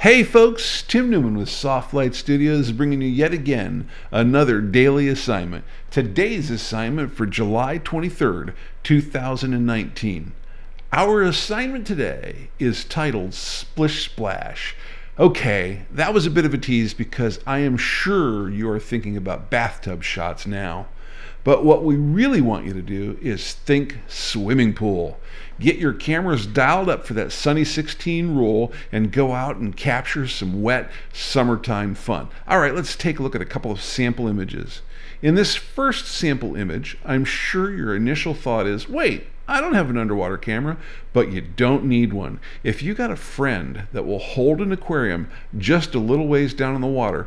Hey folks, Tim Newman with Soft Light Studios bringing you yet again another daily assignment. Today's assignment for July 23rd, 2019. Our assignment today is titled Splish Splash. Okay, that was a bit of a tease because I am sure you're thinking about bathtub shots now. But what we really want you to do is think swimming pool. Get your cameras dialed up for that sunny 16 roll and go out and capture some wet summertime fun. All right, let's take a look at a couple of sample images. In this first sample image, I'm sure your initial thought is, wait, I don't have an underwater camera, but you don't need one. If you got a friend that will hold an aquarium just a little ways down in the water,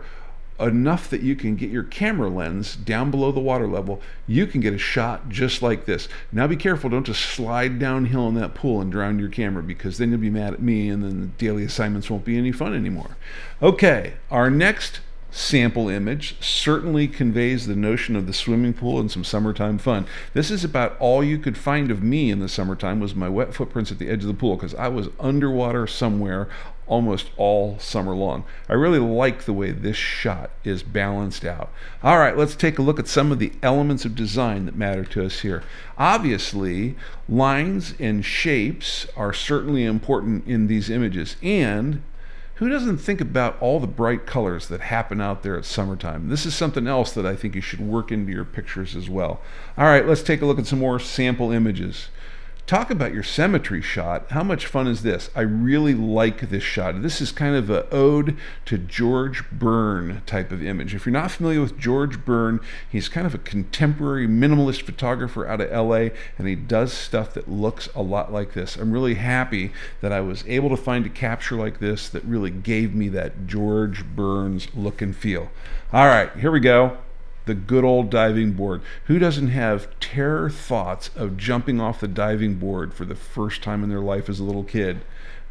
enough that you can get your camera lens down below the water level, you can get a shot just like this. Now be careful, don't just slide downhill in that pool and drown your camera, because then you'll be mad at me and then the daily assignments won't be any fun anymore. Okay, our next sample image certainly conveys the notion of the swimming pool and some summertime fun. This is about all you could find of me in the summertime was my wet footprints at the edge of the pool, because I was underwater somewhere almost all summer long. I really like the way this shot is balanced out. All right, let's take a look at some of the elements of design that matter to us here. Obviously, lines and shapes are certainly important in these images, and who doesn't think about all the bright colors that happen out there at summertime? This is something else that I think you should work into your pictures as well. All right, let's take a look at some more sample images. Talk about your symmetry shot. How much fun is this? I really like this shot. This is kind of an ode to George Byrne type of image. If you're not familiar with George Byrne, he's kind of a contemporary minimalist photographer out of LA, and he does stuff that looks a lot like this. I'm really happy that I was able to find a capture like this that really gave me that George Burns look and feel. All right, here we go. The good old diving board. Who doesn't have terror thoughts of jumping off the diving board for the first time in their life as a little kid?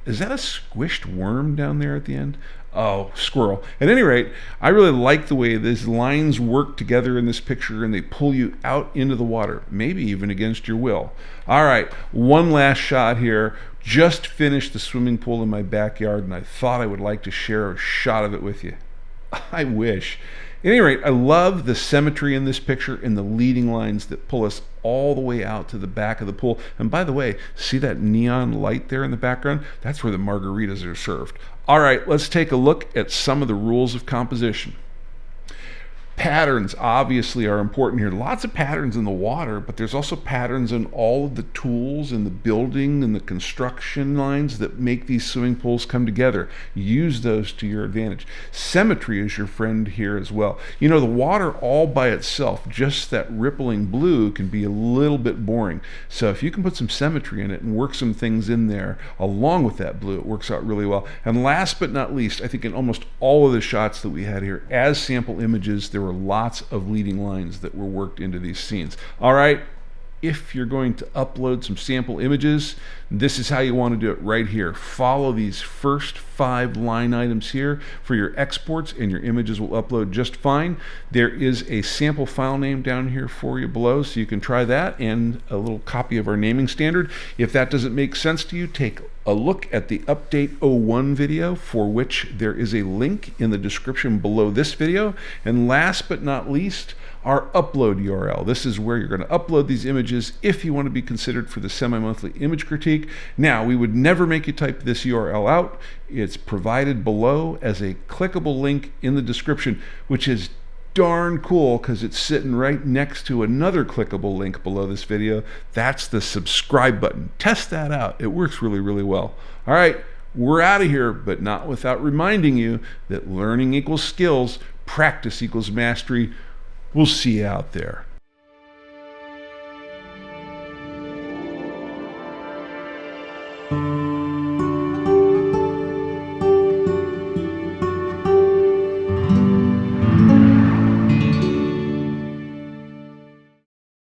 Is that a squished worm down there at the end? Oh, squirrel. At any rate, I really like the way these lines work together in this picture and they pull you out into the water, maybe even against your will. All right, one last shot here. Just finished the swimming pool in my backyard and I thought I would like to share a shot of it with you. I wish. At any rate, I love the symmetry in this picture and the leading lines that pull us all the way out to the back of the pool. And by the way, see that neon light there in the background? That's where the margaritas are served. All right, let's take a look at some of the rules of composition. Patterns obviously are important here. Lots of patterns in the water, but there's also patterns in all of the tools and the building and the construction lines that make these swimming pools come together. Use those to your advantage. Symmetry is your friend here as well. You know, the water all by itself, just that rippling blue, can be a little bit boring. So if you can put some symmetry in it and work some things in there along with that blue, it works out really well. And last but not least, I think in almost all of the shots that we had here as sample images, there were lots of leading lines that were worked into these scenes. All right, if you're going to upload some sample images, this is how you want to do it right here. Follow these first 5 line items here for your exports and your images will upload just fine. There is a sample file name down here for you below, so you can try that, and a little copy of our naming standard. If that doesn't make sense to you, take a look at the Update 01 video, for which there is a link in the description below this video. And last but not least, our upload URL. This is where you're going to upload these images if you want to be considered for the semi-monthly image critique. Now, we would never make you type this URL out. It's provided below as a clickable link in the description, which is darn cool because it's sitting right next to another clickable link below this video. That's the subscribe button. Test that out. It works really, really well. All right, we're out of here, but not without reminding you that learning equals skills, practice equals mastery. We'll see you out there.